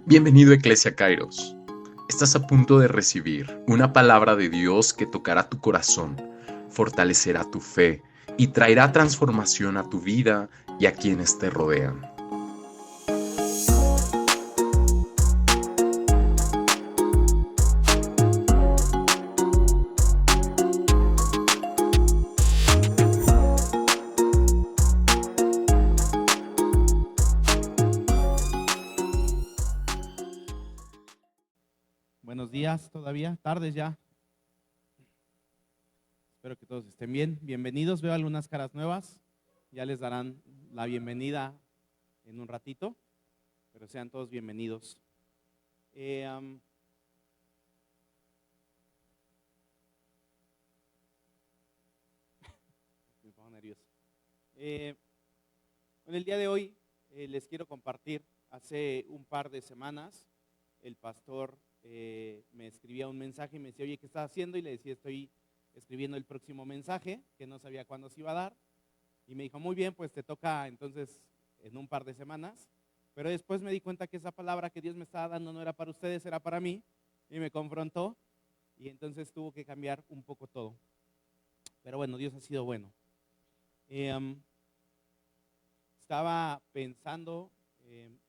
Bienvenido a Eclesia Kairos. Estás a punto de recibir una palabra de Dios que tocará tu corazón, fortalecerá tu fe y traerá transformación a tu vida y a quienes te rodean. Buenos días todavía, tardes ya. Espero que todos estén bien. Bienvenidos, veo algunas caras nuevas. Ya les darán la bienvenida en un ratito, pero sean todos bienvenidos. Me pongo nervioso. En el día de hoy les quiero compartir, hace un par de semanas, el pastor me escribía un mensaje y me decía, oye, ¿qué estás haciendo? Y le decía, estoy escribiendo el próximo mensaje, que no sabía cuándo se iba a dar. Y me dijo, muy bien, pues te toca entonces en un par de semanas. Pero después me di cuenta que esa palabra que Dios me estaba dando no era para ustedes, era para mí. Y me confrontó y entonces tuvo que cambiar un poco todo. Pero bueno, Dios ha sido bueno. Estaba pensando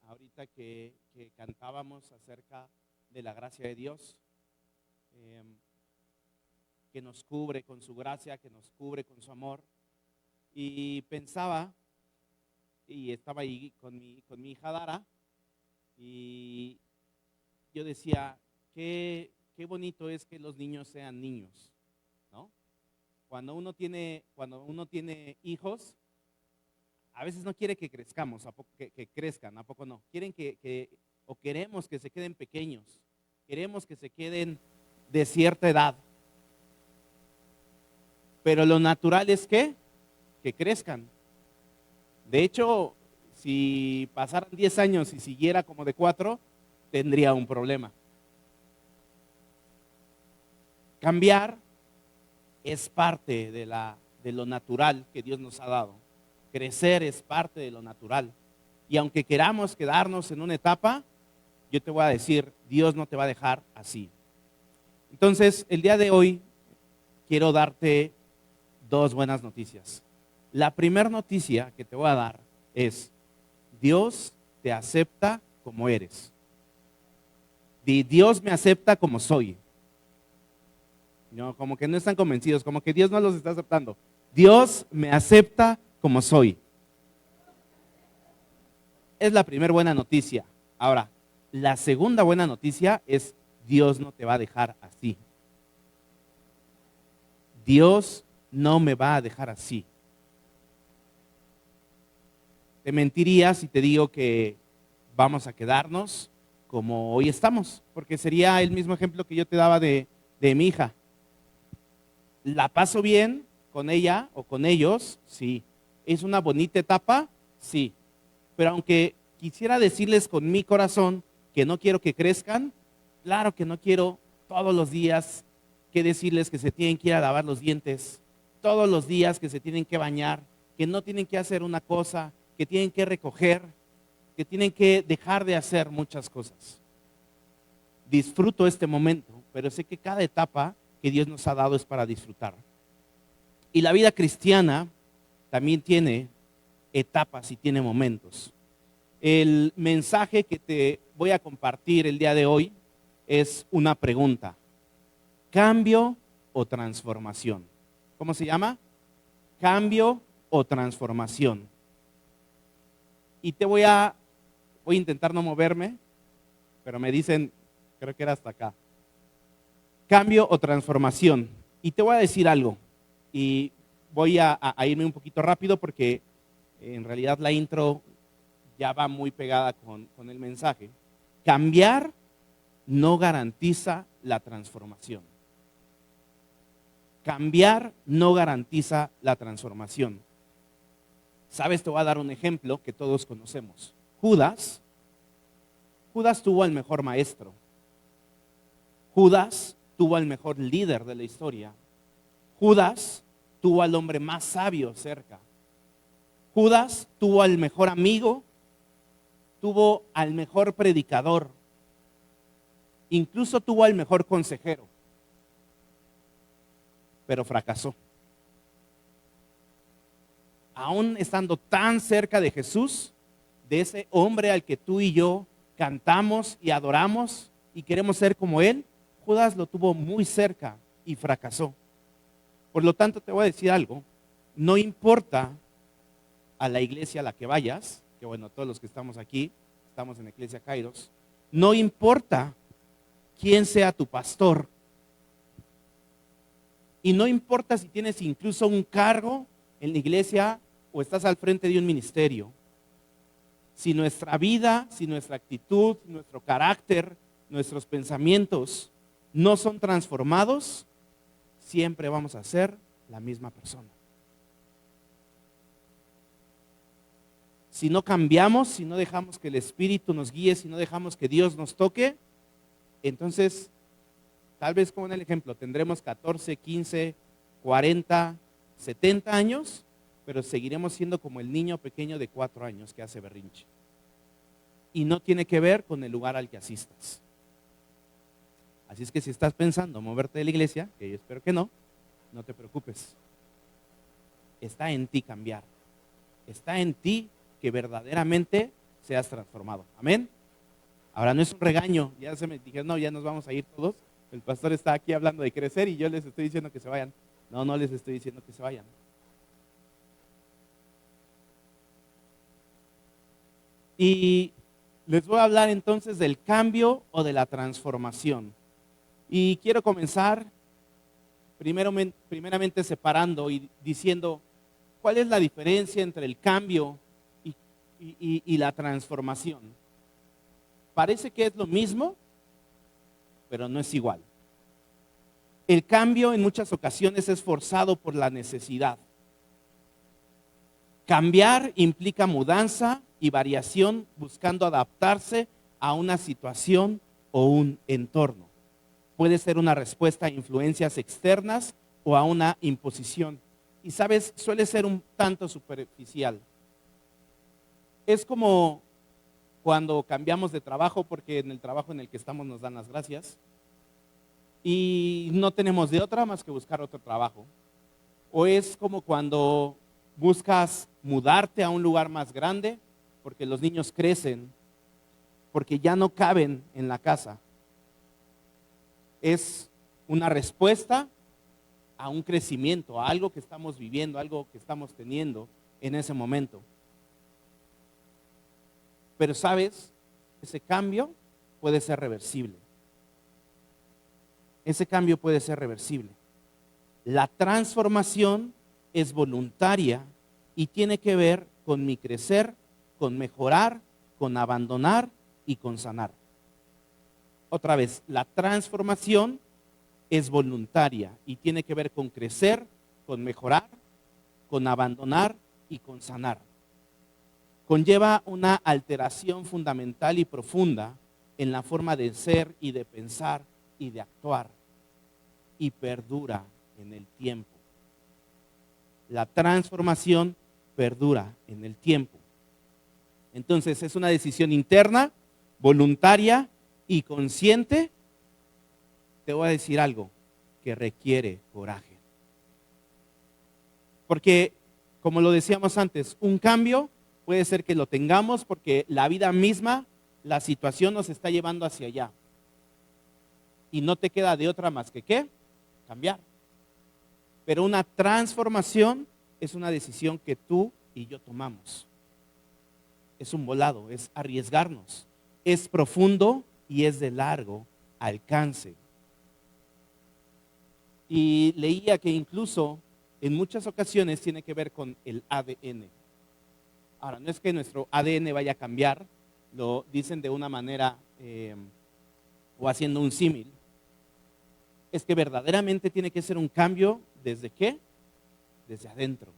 ahorita que cantábamos acerca de la gracia de Dios, que nos cubre con su gracia, que nos cubre con su amor. Y pensaba, y estaba ahí con mi hija Dara, y yo decía, qué bonito es que los niños sean niños, ¿no? Cuando uno tiene hijos, a veces no quiere que crezcamos, que crezcan, ¿a poco no? Quieren o queremos que se queden pequeños, queremos que se queden de cierta edad. Pero lo natural es que crezcan. De hecho, si pasaran 10 años y siguiera como de 4, tendría un problema. Cambiar es parte de lo natural que Dios nos ha dado. Crecer es parte de lo natural. Y aunque queramos quedarnos en una etapa, yo te voy a decir, Dios no te va a dejar así. Entonces, el día de hoy quiero darte dos buenas noticias. La primera noticia que te voy a dar es, Dios te acepta como eres. Dios me acepta como soy. No, como que no están convencidos, como que Dios no los está aceptando. Dios me acepta como soy. Es la primera buena noticia. Ahora, la segunda buena noticia es, Dios no te va a dejar así. Dios no me va a dejar así. Te mentiría si te digo que vamos a quedarnos como hoy estamos, porque sería el mismo ejemplo que yo te daba de mi hija. ¿La paso bien con ella o con ellos? Sí. ¿Es una bonita etapa? Sí. Pero aunque quisiera decirles con mi corazón que no quiero que crezcan, claro que no quiero todos los días que decirles que se tienen que ir a lavar los dientes, todos los días que se tienen que bañar, que no tienen que hacer una cosa, que tienen que recoger, que tienen que dejar de hacer muchas cosas. Disfruto este momento, pero sé que cada etapa que Dios nos ha dado es para disfrutar. Y la vida cristiana también tiene etapas y tiene momentos. El mensaje que te voy a compartir el día de hoy es una pregunta: ¿cambio o transformación? ¿Cómo se llama? ¿Cambio o transformación? Y voy a intentar no moverme, pero me dicen, creo que era hasta acá. ¿Cambio o transformación? Y te voy a decir algo, y voy a irme un poquito rápido porque en realidad la intro ya va muy pegada con el mensaje. Cambiar no garantiza la transformación. Cambiar no garantiza la transformación. ¿Sabes? Te voy a dar un ejemplo que todos conocemos. Judas tuvo al mejor maestro. Judas tuvo al mejor líder de la historia. Judas tuvo al hombre más sabio cerca. Judas tuvo al mejor amigo, tuvo al mejor predicador, Incluso tuvo al mejor consejero, pero fracasó. Aún estando tan cerca de Jesús, de ese hombre al que tú y yo cantamos y adoramos y queremos ser como él, Judas lo tuvo muy cerca y fracasó. Por lo tanto, te voy a decir algo, no importa a la iglesia a la que vayas, que bueno, todos los que estamos aquí, estamos en la iglesia Kairos, no importa quién sea tu pastor, y no importa si tienes incluso un cargo en la iglesia o estás al frente de un ministerio, si nuestra vida, si nuestra actitud, nuestro carácter, nuestros pensamientos no son transformados, siempre vamos a ser la misma persona. Si no cambiamos, si no dejamos que el Espíritu nos guíe, si no dejamos que Dios nos toque, entonces, tal vez como en el ejemplo, tendremos 14, 15, 40, 70 años, pero seguiremos siendo como el niño pequeño de 4 años que hace berrinche. Y no tiene que ver con el lugar al que asistas. Así es que si estás pensando moverte de la iglesia, que yo espero que no, no te preocupes. Está en ti cambiar. Está en ti que verdaderamente seas transformado. Amén. Ahora no es un regaño. Ya se me dijeron, no, ya nos vamos a ir todos. El pastor está aquí hablando de crecer y yo les estoy diciendo que se vayan. No, no les estoy diciendo que se vayan. Y les voy a hablar entonces del cambio o de la transformación. Y quiero comenzar primeramente separando y diciendo cuál es la diferencia entre el cambio y la transformación. Parece que es lo mismo, pero no es igual. El cambio en muchas ocasiones es forzado por la necesidad. Cambiar implica mudanza y variación buscando adaptarse a una situación o un entorno. Puede ser una respuesta a influencias externas o a una imposición. Y sabes, suele ser un tanto superficial. Es como cuando cambiamos de trabajo porque en el trabajo en el que estamos nos dan las gracias y no tenemos de otra más que buscar otro trabajo. O es como cuando buscas mudarte a un lugar más grande porque los niños crecen, porque ya no caben en la casa. Es una respuesta a un crecimiento, a algo que estamos viviendo, algo que estamos teniendo en ese momento. Pero sabes, ese cambio puede ser reversible. Ese cambio puede ser reversible. La transformación es voluntaria y tiene que ver con mi crecer, con mejorar, con abandonar y con sanar. Otra vez, la transformación es voluntaria y tiene que ver con crecer, con mejorar, con abandonar y con sanar. Conlleva una alteración fundamental y profunda en la forma de ser y de pensar y de actuar y perdura en el tiempo. La transformación perdura en el tiempo. Entonces es una decisión interna, voluntaria y consciente. Te voy a decir algo que requiere coraje. Porque, como lo decíamos antes, un cambio puede ser que lo tengamos porque la vida misma, la situación nos está llevando hacia allá. Y no te queda de otra más que ¿qué? Cambiar. Pero una transformación es una decisión que tú y yo tomamos. Es un volado, es arriesgarnos. Es profundo y es de largo alcance. Y leía que incluso en muchas ocasiones tiene que ver con el ADN. Ahora, no es que nuestro ADN vaya a cambiar, lo dicen de una manera o haciendo un símil. Es que verdaderamente tiene que ser un cambio ¿desde qué? Desde adentro,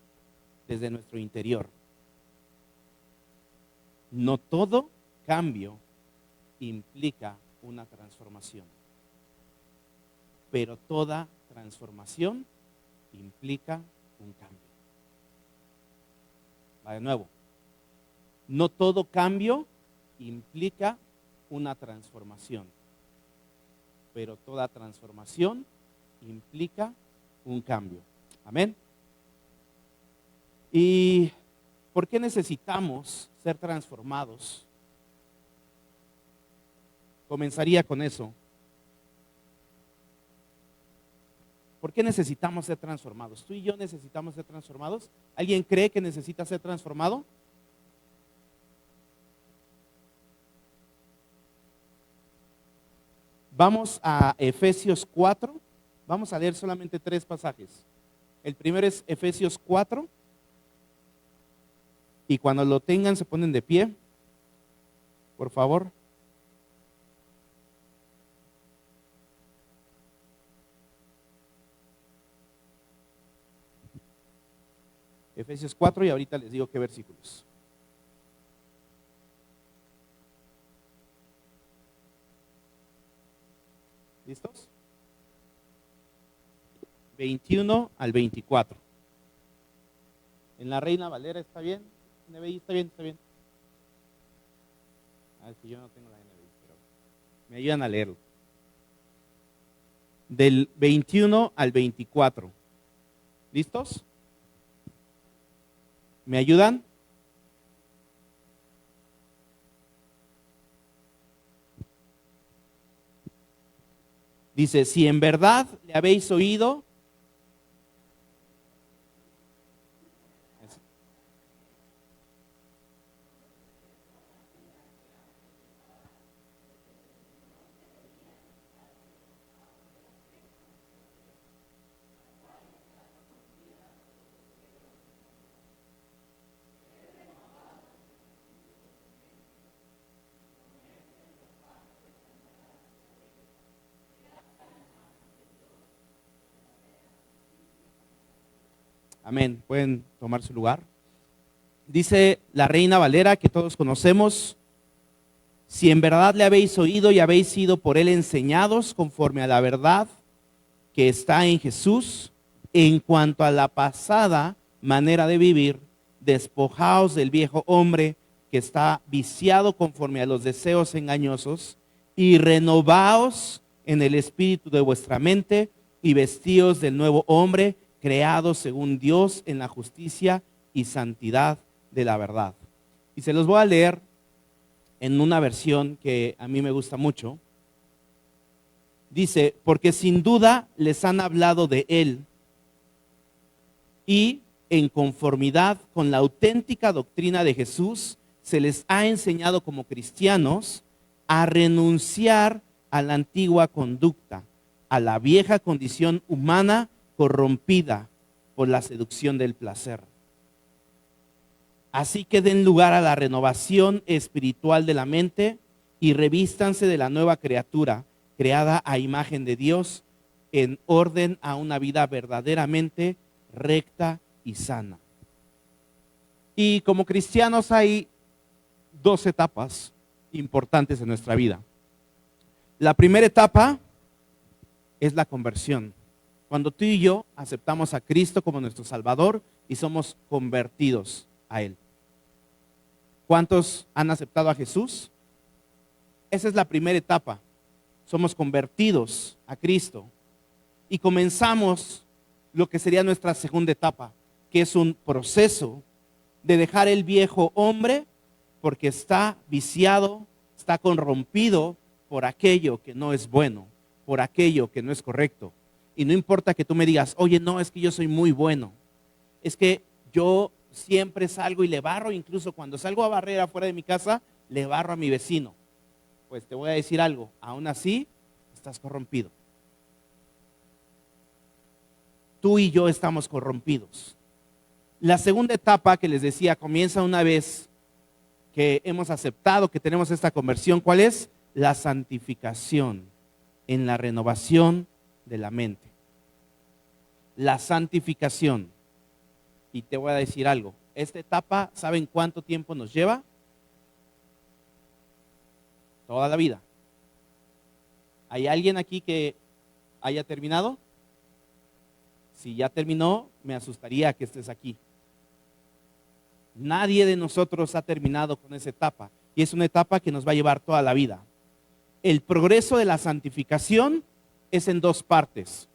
desde nuestro interior. No todo cambio implica una transformación, pero toda transformación implica un cambio. Va de nuevo. No todo cambio implica una transformación, pero toda transformación implica un cambio. Amén. ¿Y por qué necesitamos ser transformados? Comenzaría con eso. ¿Por qué necesitamos ser transformados? ¿Tú y yo necesitamos ser transformados? ¿Alguien cree que necesita ser transformado? Vamos a Efesios 4. Vamos a leer solamente 3 pasajes. El primero es Efesios 4. Y cuando lo tengan se ponen de pie, por favor. Efesios 4 y ahorita les digo qué versículos. ¿Listos? 21 al 24. En la Reina Valera, ¿está bien? NBI, ¿está bien? ¿Está bien? Es que yo no tengo la NBI, pero me ayudan a leerlo. Del 21 al 24. ¿Listos? ¿Me ayudan? Dice, si en verdad le habéis oído, amén, pueden tomar su lugar. Dice la Reina Valera, que todos conocemos, si en verdad le habéis oído y habéis sido por él enseñados conforme a la verdad que está en Jesús, en cuanto a la pasada manera de vivir, despojaos del viejo hombre que está viciado conforme a los deseos engañosos y renovaos en el espíritu de vuestra mente y vestíos del nuevo hombre creado según Dios en la justicia y santidad de la verdad. Y se los voy a leer en una versión que a mí me gusta mucho. Dice, porque sin duda les han hablado de él y en conformidad con la auténtica doctrina de Jesús, se les ha enseñado como cristianos a renunciar a la antigua conducta, a la vieja condición humana corrompida por la seducción del placer. Así que den lugar a la renovación espiritual de la mente y revístanse de la nueva criatura, creada a imagen de Dios, en orden a una vida verdaderamente recta y sana. Y como cristianos hay 2 etapas importantes en nuestra vida. La primera etapa es la conversión. Cuando tú y yo aceptamos a Cristo como nuestro Salvador y somos convertidos a Él. ¿Cuántos han aceptado a Jesús? Esa es la primera etapa. Somos convertidos a Cristo y comenzamos lo que sería nuestra segunda etapa, que es un proceso de dejar el viejo hombre porque está viciado, está corrompido por aquello que no es bueno, por aquello que no es correcto. Y no importa que tú me digas, oye, no, es que yo soy muy bueno, es que yo siempre salgo y le barro, incluso cuando salgo a barrer afuera de mi casa, le barro a mi vecino. Pues te voy a decir algo, aún así estás corrompido. Tú y yo estamos corrompidos. La segunda etapa que les decía comienza una vez que hemos aceptado que tenemos esta conversión. ¿Cuál es? La santificación en la renovación de la mente. La santificación. Y te voy a decir algo. Esta etapa, ¿saben cuánto tiempo nos lleva? Toda la vida. ¿Hay alguien aquí que haya terminado? Si ya terminó, me asustaría que estés aquí. Nadie de nosotros ha terminado con esa etapa. Y es una etapa que nos va a llevar toda la vida. el progreso de la santificación es en dos partes.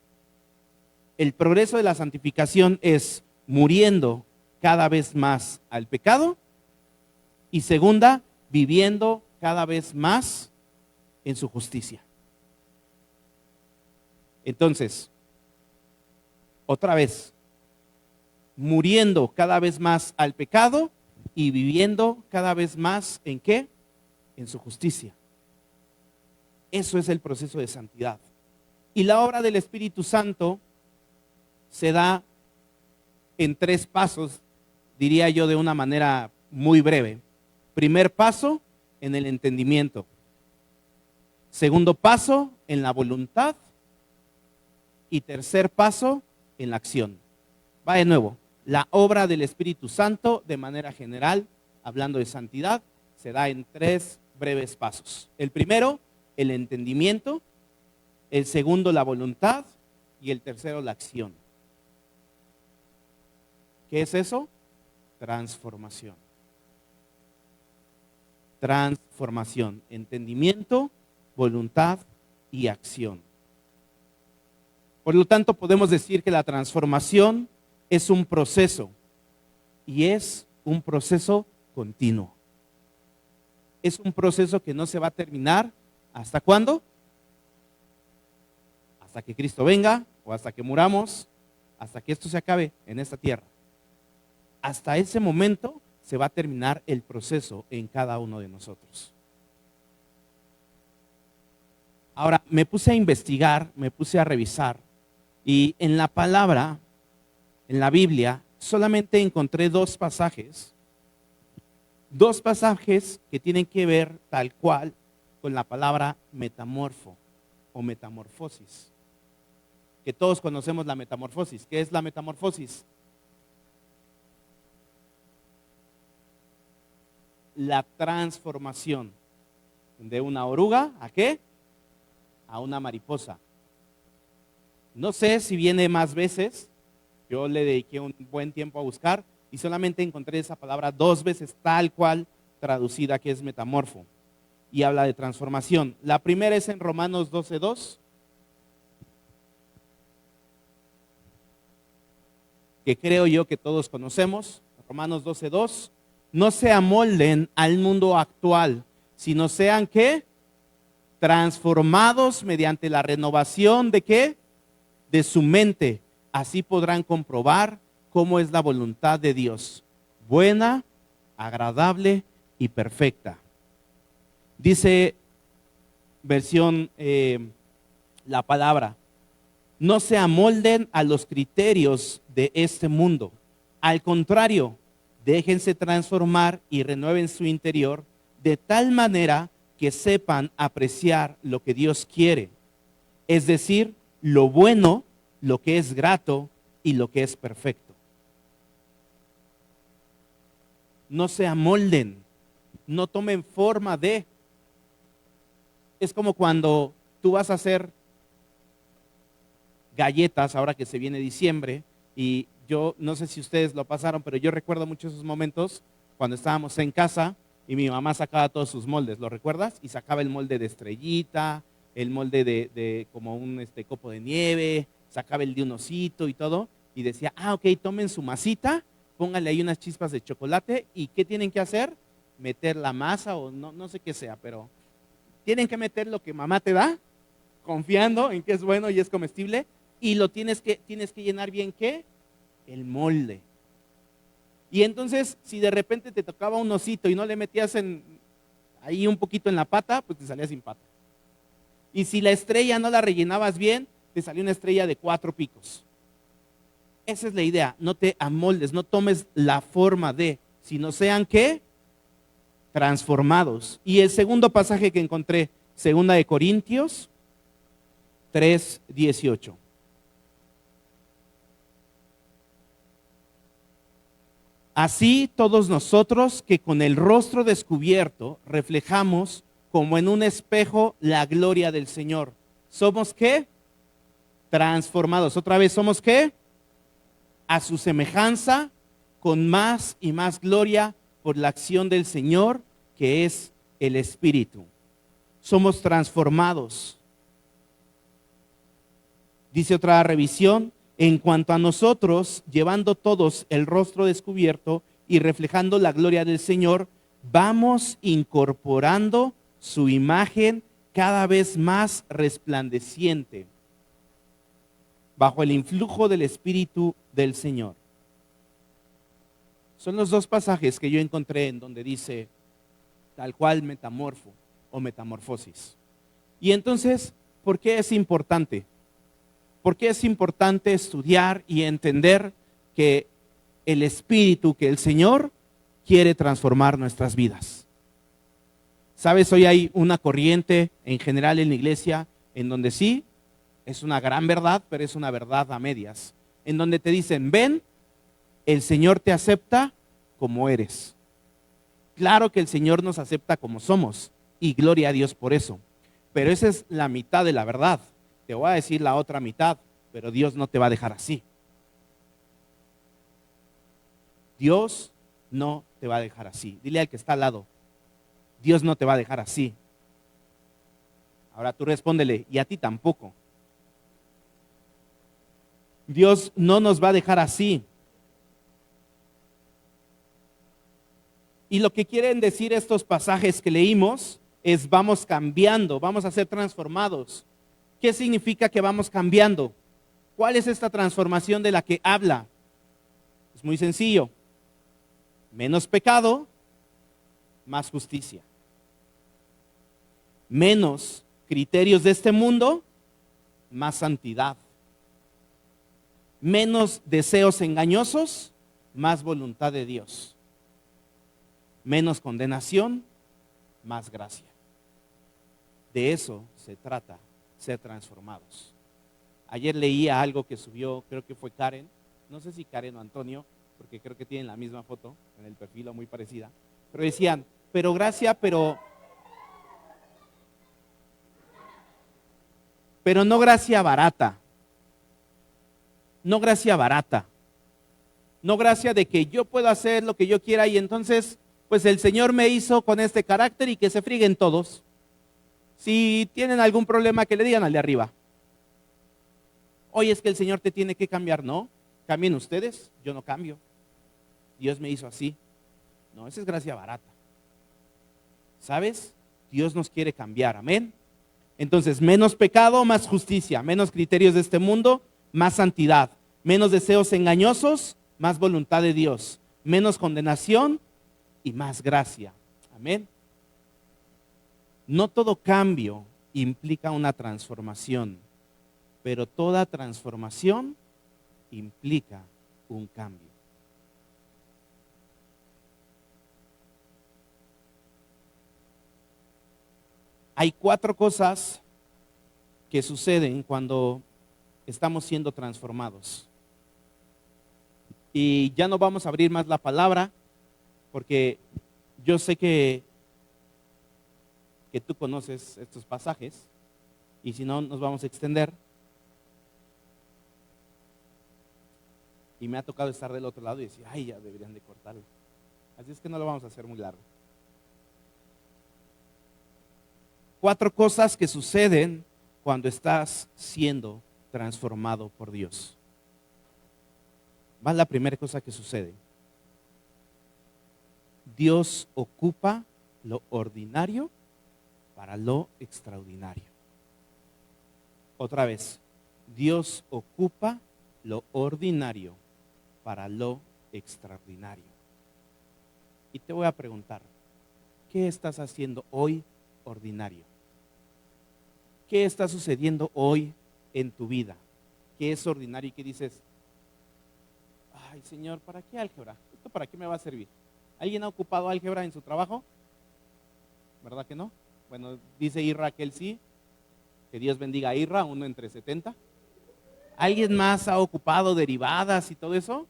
El progreso de la santificación es muriendo cada vez más al pecado y segunda, viviendo cada vez más en su justicia. Entonces, otra vez, muriendo cada vez más al pecado y viviendo cada vez más ¿en qué? En su justicia. Eso es el proceso de santidad. Y la obra del Espíritu Santo se da en 3 pasos, diría yo de una manera muy breve. Primer paso, en el entendimiento. Segundo paso, en la voluntad. Y tercer paso, en la acción. Va de nuevo. La obra del Espíritu Santo, de manera general, hablando de santidad, se da en 3 breves pasos. El primero, el entendimiento. El segundo, la voluntad. Y el tercero, la acción. ¿Qué es eso? Transformación. Transformación. Entendimiento, voluntad y acción. Por lo tanto, podemos decir que la transformación es un proceso y es un proceso continuo. Es un proceso que no se va a terminar. ¿Hasta cuándo? Hasta que Cristo venga o hasta que muramos, hasta que esto se acabe en esta tierra. Hasta ese momento se va a terminar el proceso en cada uno de nosotros. Ahora, me puse a investigar, me puse a revisar y en la palabra, en la Biblia, solamente encontré 2 pasajes. 2 pasajes que tienen que ver tal cual con la palabra metamorfo o metamorfosis. Que todos conocemos la metamorfosis. ¿Qué es la metamorfosis? La transformación de una oruga, ¿a qué? A una mariposa. No sé si viene más veces, yo le dediqué un buen tiempo a buscar y solamente encontré esa palabra 2 veces tal cual traducida, que es metamorfo, y habla de transformación. La primera es en Romanos 12:2, que creo yo que todos conocemos. Romanos 12:2, no se amolden al mundo actual, sino sean ¿qué? Transformados mediante la renovación de ¿qué? De su mente. Así podrán comprobar cómo es la voluntad de Dios, buena, agradable y perfecta. Dice versión la palabra, no se amolden a los criterios de este mundo. Al contrario, déjense transformar y renueven su interior de tal manera que sepan apreciar lo que Dios quiere, es decir, lo bueno, lo que es grato y lo que es perfecto. No se amolden, no tomen forma de. Es como cuando tú vas a hacer galletas, ahora que se viene diciembre, y yo no sé si ustedes lo pasaron, pero yo recuerdo mucho esos momentos cuando estábamos en casa y mi mamá sacaba todos sus moldes, ¿lo recuerdas? Y sacaba el molde de estrellita, el molde de como un copo de nieve, sacaba el de un osito y todo, y decía, ok, tomen su masita, pónganle ahí unas chispas de chocolate, ¿y qué tienen que hacer? Meter la masa o no sé qué sea, pero tienen que meter lo que mamá te da, confiando en que es bueno y es comestible, y lo tienes que llenar bien, ¿qué? El molde. Y entonces, si de repente te tocaba un osito y no le metías ahí un poquito en la pata, pues te salía sin pata. Y si la estrella no la rellenabas bien, te salió una estrella de 4 picos. Esa es la idea, no te amoldes, no tomes la forma de, sino sean ¿qué? Transformados. Y el segundo pasaje que encontré, 2 Corintios 3:18. Así todos nosotros que con el rostro descubierto reflejamos como en un espejo la gloria del Señor. ¿Somos qué? Transformados. Otra vez, ¿somos qué? A su semejanza, con más y más gloria por la acción del Señor, que es el Espíritu. somos transformados. Dice otra revisión, en cuanto a nosotros, llevando todos el rostro descubierto y reflejando la gloria del Señor, vamos incorporando su imagen cada vez más resplandeciente bajo el influjo del Espíritu del Señor. Son los dos pasajes que yo encontré en donde dice tal cual metamorfo o metamorfosis. Y entonces, ¿por qué es importante? ¿Por qué es importante estudiar y entender que el Espíritu, que el Señor quiere transformar nuestras vidas? ¿Sabes? Hoy hay una corriente en general en la iglesia en donde sí, es una gran verdad, pero es una verdad a medias. En donde te dicen, ven, el Señor te acepta como eres. Claro que el Señor nos acepta como somos y gloria a Dios por eso. Pero esa es la mitad de la verdad. Te voy a decir la otra mitad, pero Dios no te va a dejar así. Dios no te va a dejar así. Dile al que está al lado, Dios no te va a dejar así. Ahora tú respóndele, y a ti tampoco. Dios no nos va a dejar así. Y lo que quieren decir estos pasajes que leímos es vamos cambiando, vamos a ser transformados. ¿Qué significa que vamos cambiando? ¿Cuál es esta transformación de la que habla? Es muy sencillo. Menos pecado, más justicia. Menos criterios de este mundo, más santidad. Menos deseos engañosos, más voluntad de Dios. Menos condenación, más gracia. De eso se trata, ser transformados. Ayer leía algo que subió, creo que fue Karen, no sé si Karen o Antonio, porque creo que tienen la misma foto en el perfil o muy parecida, pero decían, pero gracia, pero no gracia barata. No gracia barata. No gracia de que yo puedo hacer lo que yo quiera y entonces, pues el Señor me hizo con este carácter y que se frieguen todos. Si tienen algún problema, que le digan al de arriba. Oye, es que el Señor te tiene que cambiar. No, cambien ustedes, yo no cambio. Dios me hizo así. No, esa es gracia barata. ¿Sabes? Dios nos quiere cambiar, amén. Entonces, menos pecado, más justicia, menos criterios de este mundo, más santidad, menos deseos engañosos, más voluntad de Dios, menos condenación y más gracia. Amén. No todo cambio implica una transformación, pero toda transformación implica un cambio. Hay 4 cosas que suceden cuando estamos siendo transformados. Y ya no vamos a abrir más la palabra, porque yo sé que tú conoces estos pasajes, y si no, nos vamos a extender. Y me ha tocado estar del otro lado y decir, ay, ya deberían de cortarlo. Así es que no lo vamos a hacer muy largo. 4 cosas que suceden cuando estás siendo transformado por Dios. Va la primera cosa que sucede. Dios ocupa lo ordinario para lo extraordinario. Otra vez, Dios ocupa lo ordinario para lo extraordinario. Y te voy a preguntar, ¿qué estás haciendo hoy ordinario? ¿Qué está sucediendo hoy en tu vida? ¿Qué es ordinario y qué dices? Ay, Señor, ¿para qué álgebra? ¿Esto para qué me va a servir? ¿Alguien ha ocupado álgebra en su trabajo? ¿Verdad que no? Bueno, dice Irra que él sí. Que Dios bendiga a Irra, 1 entre 70. ¿Alguien más ha ocupado derivadas y todo eso?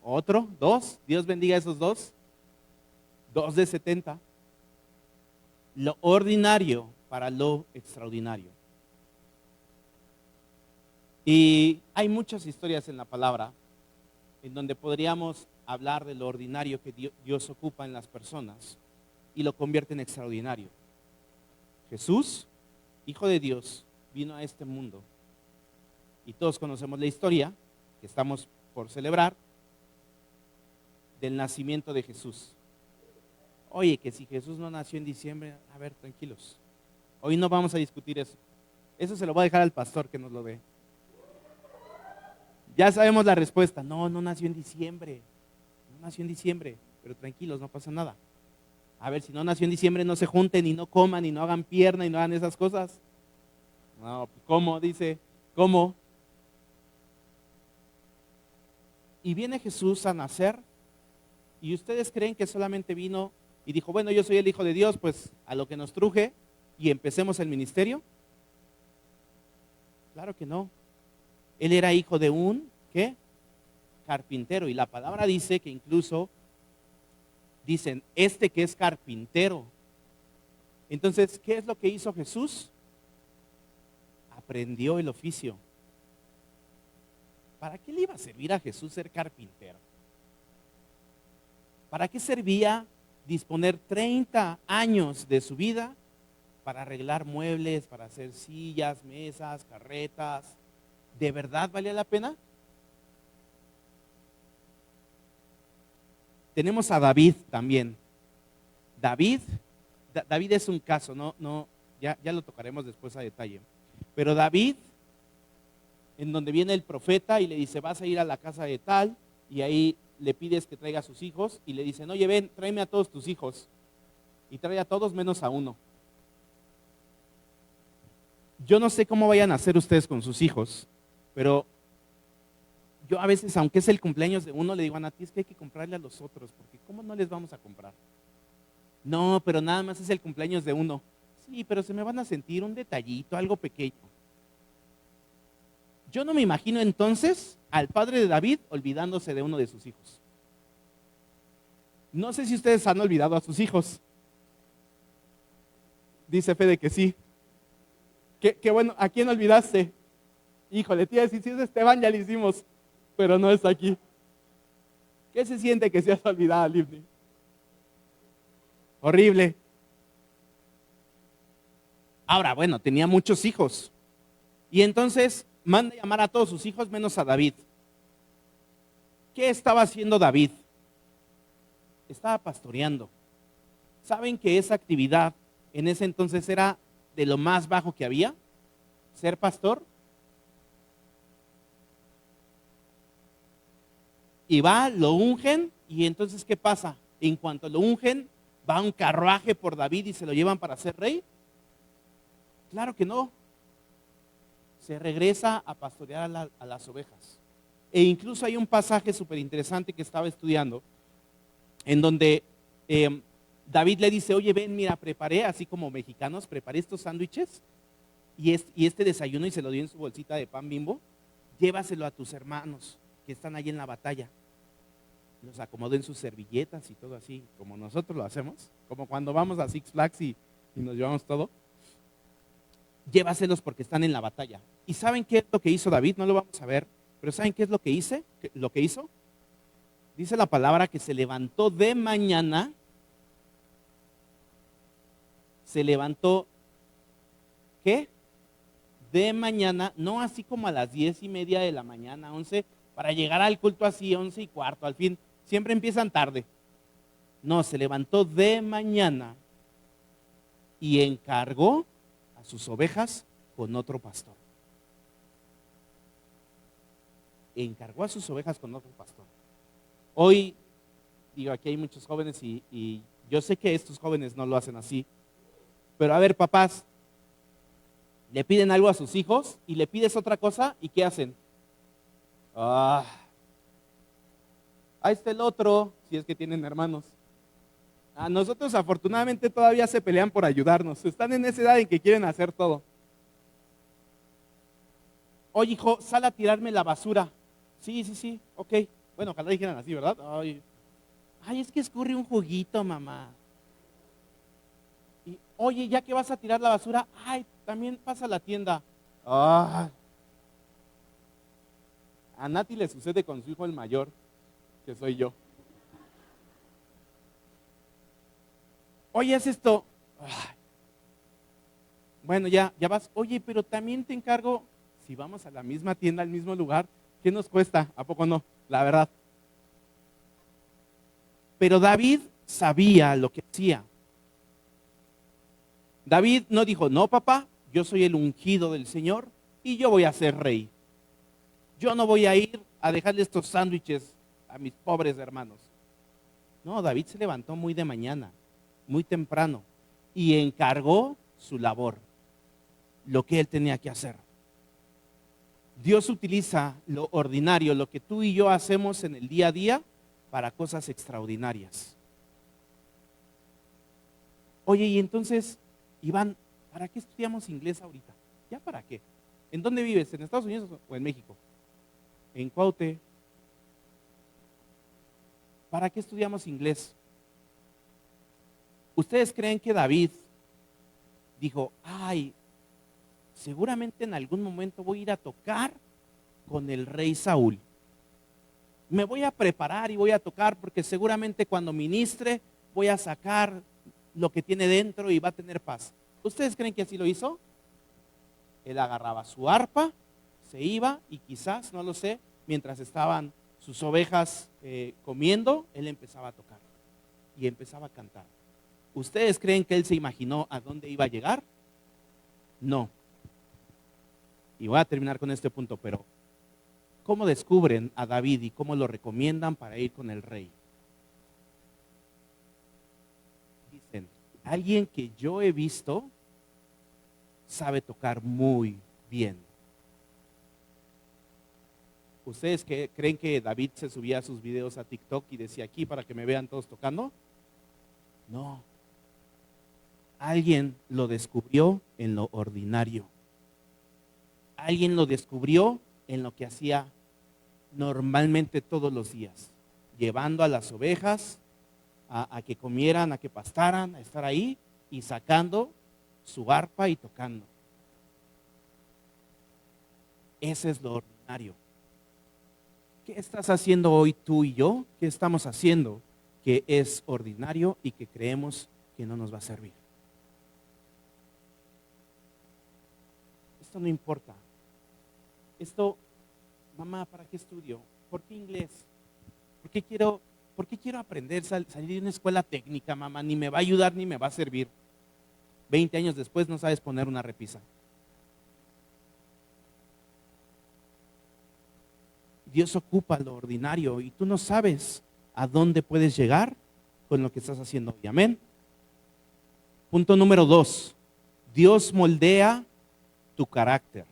¿Otro? ¿2? Dios bendiga a esos 2. 2 de 70. Lo ordinario para lo extraordinario. Y hay muchas historias en la palabra en donde podríamos hablar de lo ordinario que Dios ocupa en las personas y lo convierte en extraordinario. Jesús, Hijo de Dios, vino a este mundo. Y todos conocemos la historia que estamos por celebrar del nacimiento de Jesús. Oye, que si Jesús no nació en diciembre, a ver, tranquilos. Hoy no vamos a discutir eso. Eso se lo voy a dejar al pastor que nos lo dé. Ya sabemos la respuesta. No, no nació en diciembre. No nació en diciembre. Pero tranquilos, no pasa nada. A ver, si no nació en diciembre, no se junten y no coman y no hagan pierna y no hagan esas cosas. No, ¿cómo? Dice, ¿cómo? Y viene Jesús a nacer y ustedes creen que solamente vino y dijo, bueno, yo soy el Hijo de Dios, pues a lo que nos truje y empecemos el ministerio. Claro que no. Él era hijo de un, ¿qué? Carpintero. Y la palabra dice que incluso dicen, este que es carpintero. Entonces, ¿qué es lo que hizo Jesús? Aprendió el oficio. ¿Para qué le iba a servir a Jesús ser carpintero? ¿Para qué servía disponer 30 años de su vida para arreglar muebles, para hacer sillas, mesas, carretas? ¿De verdad valía la pena? Tenemos a David también. David es un caso, ya lo tocaremos después a detalle. Pero David, en donde viene el profeta y le dice, vas a ir a la casa de tal, y ahí le pides que traiga a sus hijos, y le dicen, oye, ven, tráeme a todos tus hijos. Y trae a todos menos a uno. Yo no sé cómo vayan a hacer ustedes con sus hijos, pero yo a veces, aunque es el cumpleaños de uno, le digo a Nati, es que hay que comprarle a los otros, porque ¿cómo no les vamos a comprar? No, pero nada más es el cumpleaños de uno. Sí, pero se me van a sentir un detallito, algo pequeño. Yo no me imagino entonces al padre de David olvidándose de uno de sus hijos. No sé si ustedes han olvidado a sus hijos. Dice Fede que sí. Qué bueno, ¿a quién olvidaste? Híjole, tía, si es Esteban ya lo hicimos, pero no está aquí. ¿Qué se siente que seas olvidada, Livni? Horrible. Ahora, bueno, tenía muchos hijos. Y entonces manda a llamar a todos sus hijos menos a David. ¿Qué estaba haciendo David? Estaba pastoreando. ¿Saben que esa actividad en ese entonces era de lo más bajo que había? Ser pastor. Y va, lo ungen, y entonces ¿qué pasa? En cuanto lo ungen, va un carruaje por David y se lo llevan para ser rey. Claro que no. Se regresa a pastorear a las ovejas. E incluso hay un pasaje súper interesante que estaba estudiando, en donde David le dice, oye, ven, mira, preparé, así como mexicanos, preparé estos sándwiches y este desayuno y se lo dio en su bolsita de pan Bimbo, llévaselo a tus hermanos que están ahí en la batalla. Los acomodó en sus servilletas y todo así, como nosotros lo hacemos, como cuando vamos a Six Flags y nos llevamos todo. Llévaselos porque están en la batalla. ¿Y saben qué es lo que hizo David? No lo vamos a ver, pero ¿saben qué es lo que hizo? Dice la palabra que se levantó de mañana, ¿qué? De mañana, no así como a las 10:30 de la mañana, 11, para llegar al culto así 11:15, al fin, siempre empiezan tarde. No, se levantó de mañana y encargó a sus ovejas con otro pastor. Encargó a sus ovejas con otro pastor. Hoy, digo, aquí hay muchos jóvenes y yo sé que estos jóvenes no lo hacen así, pero a ver, papás, le piden algo a sus hijos y le pides otra cosa y ¿qué hacen? Ahí está el otro, si es que tienen hermanos. A nosotros afortunadamente todavía se pelean por ayudarnos. Están en esa edad en que quieren hacer todo. Oye, hijo, sal a tirarme la basura. Sí, ok. Bueno, ojalá dijeran así, ¿verdad? Ay, es que escurre un juguito, mamá. Y, oye, ya que vas a tirar la basura, también pasa a la tienda. A Nati le sucede con su hijo el mayor, que soy yo. Oye, es esto. Bueno, ya vas. Oye, pero también te encargo, si vamos a la misma tienda, al mismo lugar, ¿qué nos cuesta? ¿A poco no? La verdad. Pero David sabía lo que hacía. David no dijo, no, papá, yo soy el ungido del Señor y yo voy a ser rey. Yo no voy a ir a dejarle estos sándwiches a mis pobres hermanos. No, David se levantó muy de mañana, muy temprano, y encargó su labor, lo que él tenía que hacer. Dios utiliza lo ordinario, lo que tú y yo hacemos en el día a día, para cosas extraordinarias. Oye, y entonces, Iván, ¿para qué estudiamos inglés ahorita? ¿Ya para qué? ¿En dónde vives? ¿En Estados Unidos o en México? En Cuaute. ¿Para qué estudiamos inglés? ¿Ustedes creen que David dijo, ay, seguramente en algún momento voy a ir a tocar con el rey Saúl? Me voy a preparar y voy a tocar porque seguramente cuando ministre voy a sacar lo que tiene dentro y va a tener paz. ¿Ustedes creen que así lo hizo? Él agarraba su arpa, se iba y quizás, no lo sé, mientras estaban sus ovejas comiendo, él empezaba a tocar y empezaba a cantar. ¿Ustedes creen que él se imaginó a dónde iba a llegar? No. Y voy a terminar con este punto, pero ¿cómo descubren a David y cómo lo recomiendan para ir con el rey? Dicen, alguien que yo he visto sabe tocar muy bien. ¿Ustedes creen que David se subía sus videos a TikTok y decía aquí para que me vean todos tocando? No. Alguien lo descubrió en lo ordinario. Alguien lo descubrió en lo que hacía normalmente todos los días, llevando a las ovejas a que comieran, a que pastaran, a estar ahí y sacando su arpa y tocando. Ese es lo ordinario. ¿Qué estás haciendo hoy tú y yo? ¿Qué estamos haciendo que es ordinario y que creemos que no nos va a servir? Esto no importa. Esto, mamá, ¿para qué estudio? ¿Por qué inglés? ¿Por qué quiero aprender, salir de una escuela técnica, mamá? Ni me va a ayudar ni me va a servir. 20 años después no sabes poner una repisa. Dios ocupa lo ordinario y tú no sabes a dónde puedes llegar con lo que estás haciendo hoy. Amén. Punto número 2. Dios moldea tu carácter.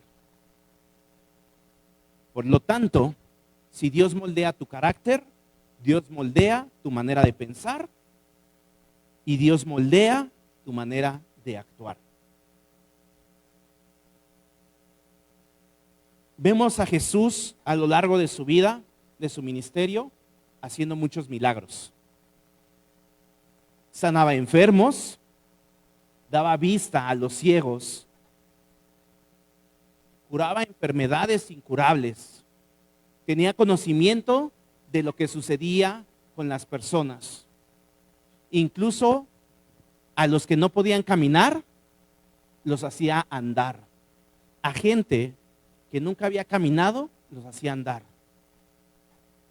Por lo tanto, si Dios moldea tu carácter, Dios moldea tu manera de pensar y Dios moldea tu manera de actuar. Vemos a Jesús a lo largo de su vida, de su ministerio, haciendo muchos milagros. Sanaba enfermos, daba vista a los ciegos, curaba enfermedades incurables, tenía conocimiento de lo que sucedía con las personas. Incluso a los que no podían caminar, los hacía andar. A gente que nunca había caminado, los hacía andar.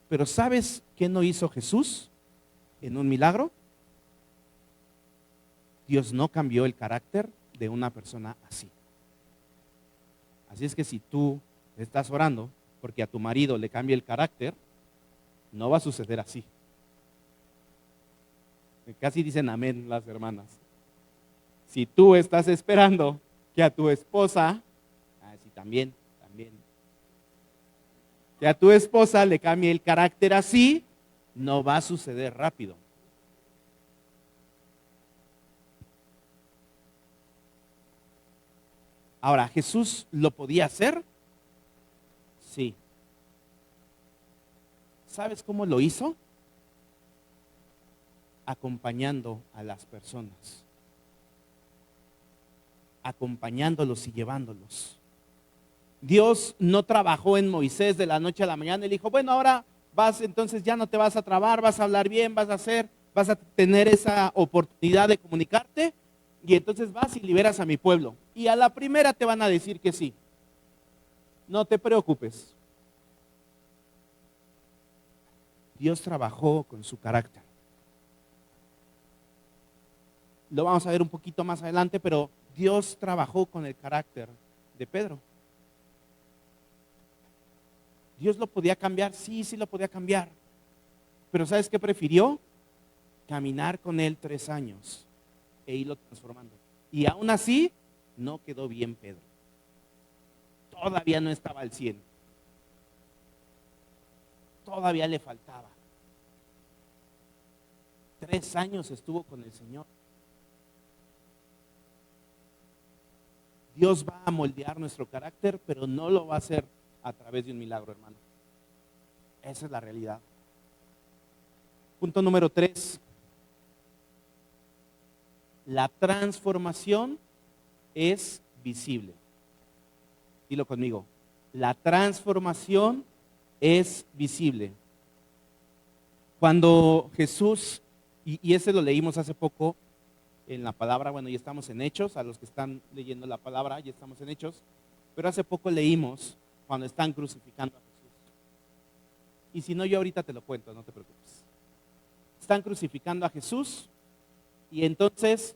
Pero ¿sabes qué no hizo Jesús en un milagro? Dios no cambió el carácter de una persona así. Así es que si tú estás orando porque a tu marido le cambie el carácter, no va a suceder así. Casi dicen amén las hermanas. Si tú estás esperando que a tu esposa, sí, también, que a tu esposa le cambie el carácter así, no va a suceder rápido. Ahora, ¿Jesús lo podía hacer? Sí. ¿Sabes cómo lo hizo? Acompañando a las personas. Acompañándolos y llevándolos. Dios no trabajó en Moisés de la noche a la mañana y le dijo, bueno, ahora vas, entonces ya no te vas a trabar, vas a hablar bien, vas a tener esa oportunidad de comunicarte. Y entonces vas y liberas a mi pueblo. Y a la primera te van a decir que sí. No te preocupes. Dios trabajó con su carácter. Lo vamos a ver un poquito más adelante, pero Dios trabajó con el carácter de Pedro. ¿Dios lo podía cambiar? Sí, sí lo podía cambiar. Pero ¿sabes qué prefirió? Caminar con él 3 años e irlo transformando. Y aún así, no quedó bien Pedro. Todavía no estaba al 100. Todavía le faltaba. 3 años estuvo con el Señor. Dios va a moldear nuestro carácter, pero no lo va a hacer a través de un milagro, hermano. Esa es la realidad. Punto número 3. La transformación es visible. Dilo conmigo. La transformación es visible. Cuando Jesús, y ese lo leímos hace poco en la palabra, bueno, ya estamos en Hechos, a los que están leyendo la palabra, ya estamos en Hechos, pero hace poco leímos cuando están crucificando a Jesús. Y si no, yo ahorita te lo cuento, no te preocupes. Están crucificando a Jesús y entonces,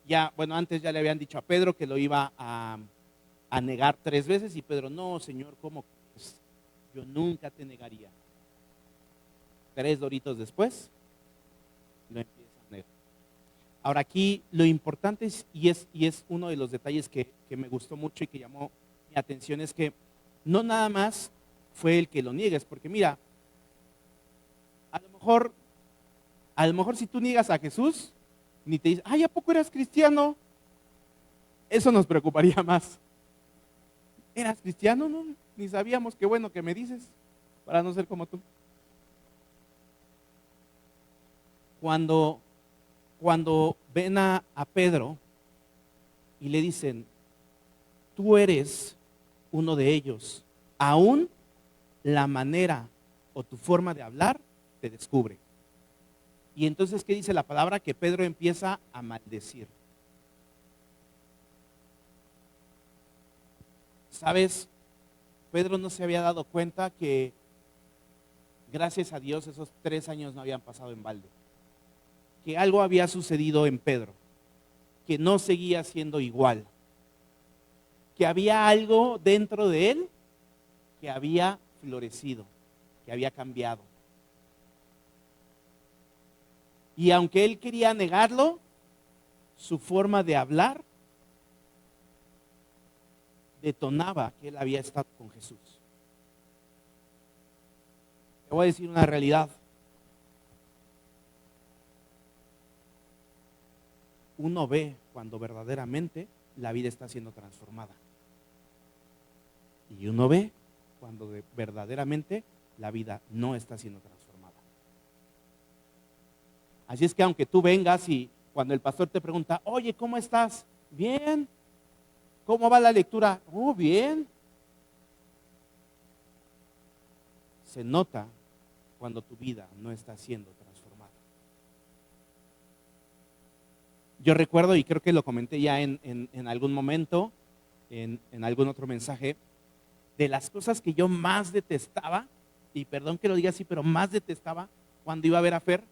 ya, bueno, antes ya le habían dicho a Pedro que lo iba a negar 3 veces y Pedro, no, Señor, ¿cómo crees? Yo nunca te negaría. 3 doritos después, lo empieza a negar. Ahora aquí lo importante es, y es uno de los detalles que me gustó mucho y que llamó mi atención, es que no nada más fue el que lo niegues, porque mira, a lo mejor si tú niegas a Jesús, ni te dice, ay, ¿a poco eras cristiano? Eso nos preocuparía más. ¿Eras cristiano? No, ni sabíamos, qué bueno que me dices, para no ser como tú. Cuando ven a Pedro y le dicen, tú eres uno de ellos, aún la manera o tu forma de hablar te descubre. Y entonces, ¿qué dice la palabra? Que Pedro empieza a maldecir. ¿Sabes? Pedro no se había dado cuenta que, gracias a Dios, esos 3 años no habían pasado en balde. Que algo había sucedido en Pedro, que no seguía siendo igual. Que había algo dentro de él que había florecido, que había cambiado. Y aunque él quería negarlo, su forma de hablar detonaba que él había estado con Jesús. Te voy a decir una realidad. Uno ve cuando verdaderamente la vida está siendo transformada. Y uno ve cuando verdaderamente la vida no está siendo transformada. Así es que aunque tú vengas y cuando el pastor te pregunta, oye, ¿cómo estás? Bien. ¿Cómo va la lectura? Oh, bien. Se nota cuando tu vida no está siendo transformada. Yo recuerdo, y creo que lo comenté ya en algún momento, en algún otro mensaje, de las cosas que yo más detestaba, y perdón que lo diga así, pero más detestaba cuando iba a ver a Fer,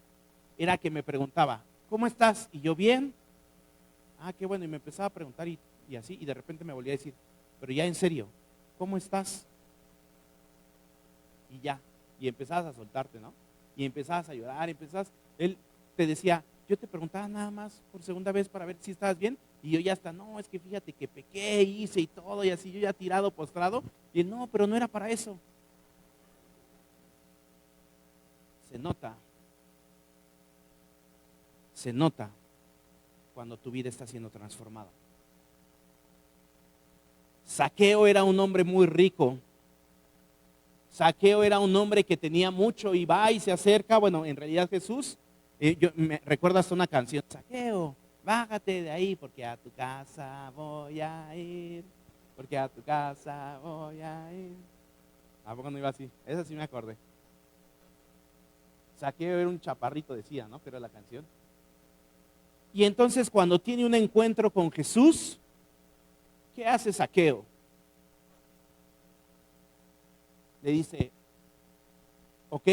era que me preguntaba, ¿cómo estás? Y yo, bien. Ah, qué bueno, y me empezaba a preguntar y así, y de repente me volvía a decir, pero ya en serio, ¿cómo estás? Y ya, y empezabas a soltarte, ¿no? Y empezabas a llorar, él te decía, yo te preguntaba nada más por segunda vez para ver si estabas bien, y yo ya hasta, no, es que fíjate que pequé, hice y todo, y así yo ya tirado, postrado, y él, no, pero no era para eso. Se nota cuando tu vida está siendo transformada. Zaqueo era un hombre muy rico. Zaqueo era un hombre que tenía mucho y va y se acerca. Bueno, en realidad Jesús, yo me recuerdo hasta una canción, Zaqueo, bájate de ahí porque a tu casa voy a ir, porque a tu casa voy a ir. ¿A poco no iba así? Esa sí me acordé. Zaqueo era un chaparrito, decía, ¿no? Pero la canción. Y entonces cuando tiene un encuentro con Jesús, ¿qué hace Zaqueo? Le dice, ok,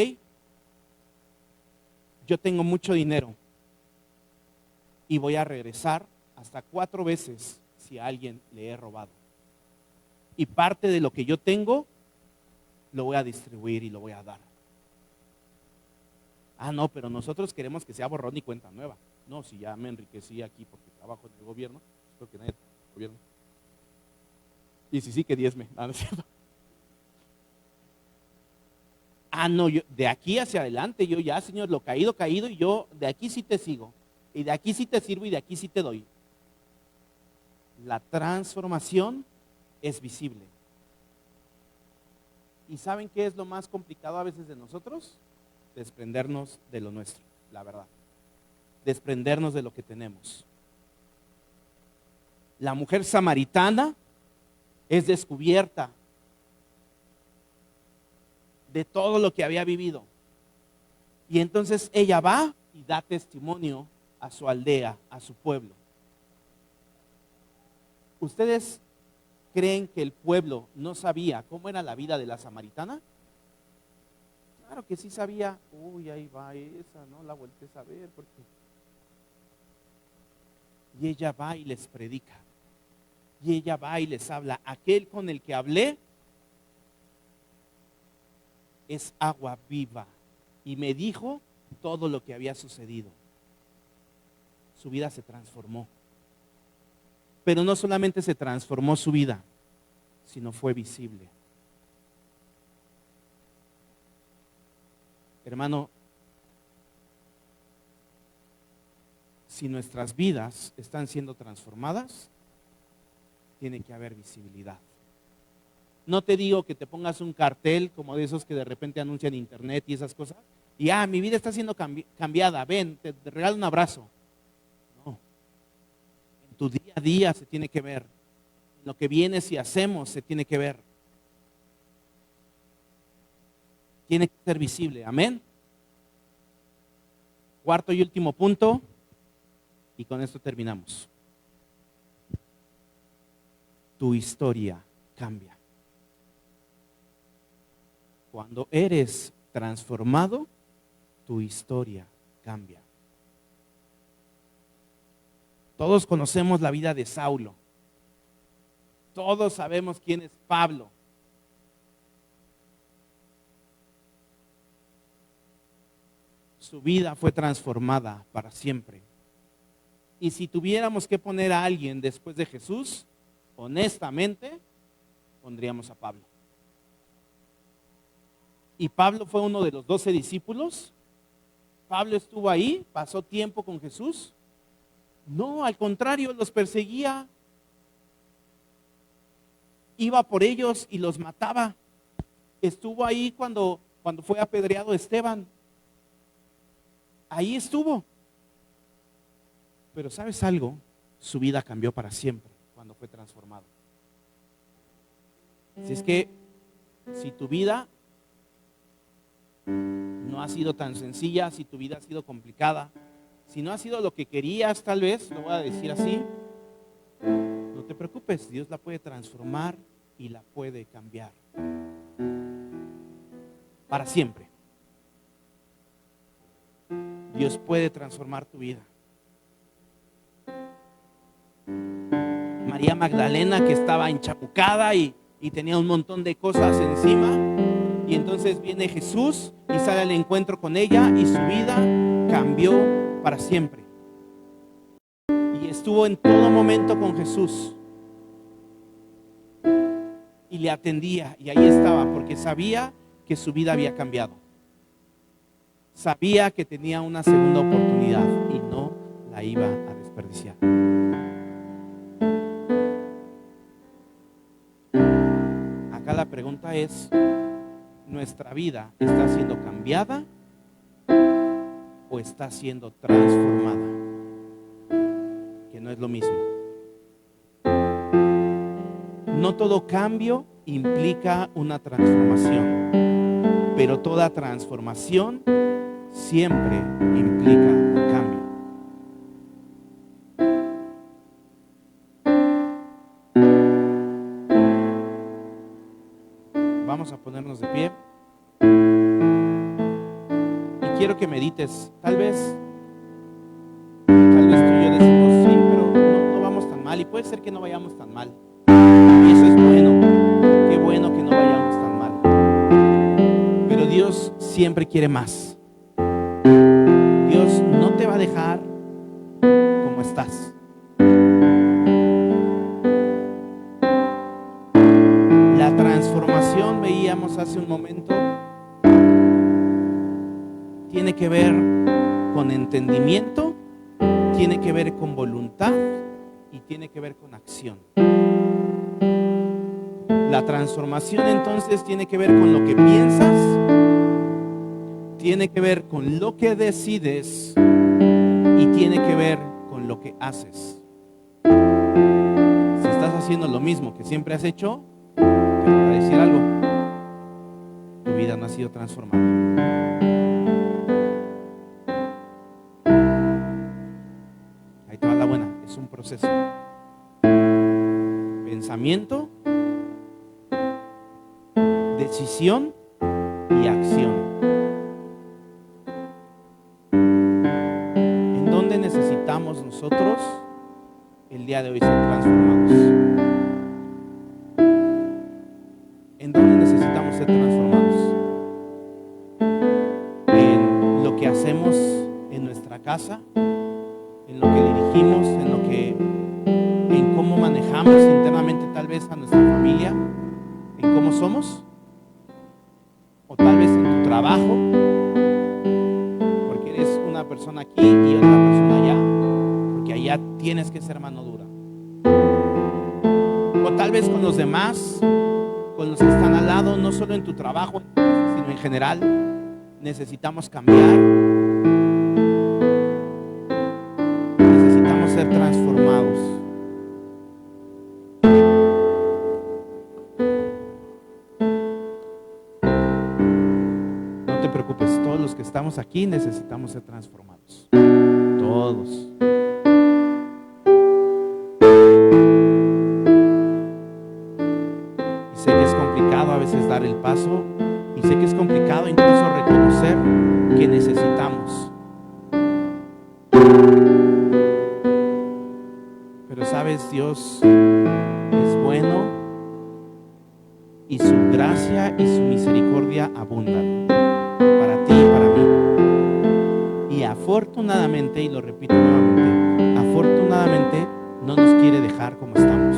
yo tengo mucho dinero y voy a regresar hasta 4 veces si a alguien le he robado. Y parte de lo que yo tengo lo voy a distribuir y lo voy a dar. Ah, no, pero nosotros queremos que sea borrón y cuenta nueva. No, si ya me enriquecí aquí porque trabajo en el gobierno, espero que nadie trabaje en el gobierno. Y si sí, que diezme. No, no es cierto. Ah, no, yo de aquí hacia adelante, yo ya, Señor, lo caído, caído, y yo de aquí sí te sigo, y de aquí sí te sirvo, y de aquí sí te doy. La transformación es visible. ¿Y saben qué es lo más complicado a veces de nosotros? Desprendernos de lo nuestro, la verdad. Desprendernos de lo que tenemos. La mujer samaritana es descubierta de todo lo que había vivido. Y entonces ella va y da testimonio a su aldea, a su pueblo. ¿Ustedes creen que el pueblo no sabía cómo era la vida de la samaritana? Claro que sí sabía. Uy, ahí va esa, no la voltees a ver porque... Y ella va y les predica. Y ella va y les habla. Aquel con el que hablé es agua viva. Y me dijo todo lo que había sucedido. Su vida se transformó. Pero no solamente se transformó su vida, sino fue visible. Hermano, si nuestras vidas están siendo transformadas, tiene que haber visibilidad. No te digo que te pongas un cartel como de esos que de repente anuncian en internet y esas cosas. Y mi vida está siendo cambiada. Ven, te regalo un abrazo. No. En tu día a día se tiene que ver. En lo que vienes y hacemos se tiene que ver. Tiene que ser visible. Amén. Cuarto y último punto. Y con esto terminamos. Tu historia cambia. Cuando eres transformado, tu historia cambia. Todos conocemos la vida de Saulo. Todos sabemos quién es Pablo. Su vida fue transformada para siempre. Y si tuviéramos que poner a alguien después de Jesús, honestamente, pondríamos a Pablo. Y Pablo fue uno de los 12 discípulos. Pablo estuvo ahí, pasó tiempo con Jesús. No, al contrario, los perseguía. Iba por ellos y los mataba. Estuvo ahí cuando fue apedreado Esteban. Ahí estuvo. Pero ¿sabes algo? Su vida cambió para siempre cuando fue transformado. Así es que si tu vida no ha sido tan sencilla, si tu vida ha sido complicada, si no ha sido lo que querías, tal vez, lo voy a decir así, no te preocupes, Dios la puede transformar y la puede cambiar para siempre. Dios puede transformar tu vida. María Magdalena, que estaba enchapucada y tenía un montón de cosas encima, y entonces viene Jesús y sale al encuentro con ella y su vida cambió para siempre. Y estuvo en todo momento con Jesús y le atendía, y ahí estaba porque sabía que su vida había cambiado. Sabía que tenía una segunda oportunidad y no la iba a desperdiciar. Acá la pregunta es, ¿nuestra vida está siendo cambiada o está siendo transformada? Que no es lo mismo. No todo cambio implica una transformación, pero toda transformación siempre implica un cambio. Vamos a ponernos de pie. Y quiero que medites. Tal vez tú y yo decimos, sí, pero no vamos tan mal. Y puede ser que no vayamos tan mal. Y eso es bueno. Qué bueno que no vayamos tan mal. Pero Dios siempre quiere más. Dios no te va a dejar como estás. La transformación, veíamos hace un momento, tiene que ver con entendimiento, tiene que ver con voluntad y tiene que ver con acción. La transformación entonces tiene que ver con lo que piensas, tiene que ver con lo que decides y tiene que ver con lo que haces. Si estás haciendo lo mismo que siempre has hecho, te voy a decir algo: tu vida no ha sido transformada. Ahí te va la buena, es un proceso. Pensamiento, decisión y acción. ¿En dónde necesitamos nosotros el día de hoy ser transformados? ¿En dónde necesitamos ser transformados? ¿En lo que hacemos en nuestra casa? ¿En lo que dirigimos? ¿En cómo manejamos internamente tal vez a nuestra familia? ¿En cómo somos? O tal vez en tu trabajo, porque eres una persona aquí y otra persona allá, porque allá tienes que ser mano dura. O tal vez con los demás, con los que están al lado, no solo en tu trabajo, sino en general, necesitamos cambiar, necesitamos ser transformados. No te preocupes, todos los que estamos aquí necesitamos ser transformados. Todos. Y sé que es complicado a veces dar el paso, y sé que es complicado incluso reconocer que necesitamos. Pero sabes, Dios es bueno y su gracia y su misericordia abundan para ti y para mí. Y afortunadamente, y lo repito nuevamente, afortunadamente no nos quiere dejar como estamos.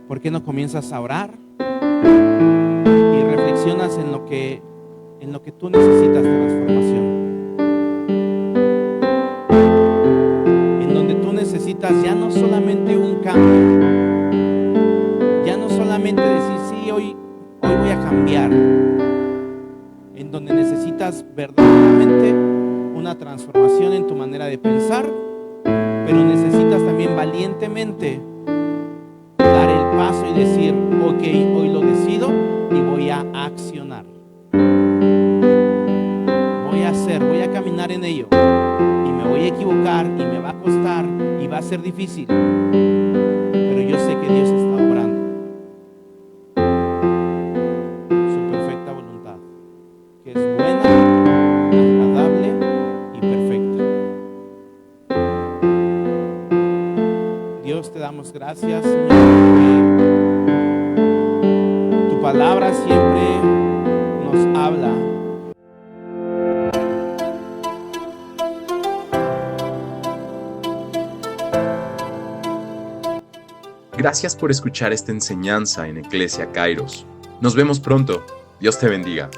¿Por qué no comienzas a orar y reflexionas en lo que tú necesitas de transformación? En donde tú necesitas ya no solamente un cambio, ya no solamente decir sí, hoy voy a cambiar, en donde necesitas verdaderamente una transformación en tu manera de pensar, pero necesitas también valientemente dar el paso y decir, ok, hoy lo decido y voy a accionar. Voy a caminar en ello, y me voy a equivocar y me va a costar y va a ser difícil, pero yo sé que Dios está obrando su perfecta voluntad, que es buena, agradable y perfecta. Dios, te damos gracias, Señor, porque tu palabra siempre nos habla. Gracias por escuchar esta enseñanza en Iglesia Kairos. Nos vemos pronto. Dios te bendiga.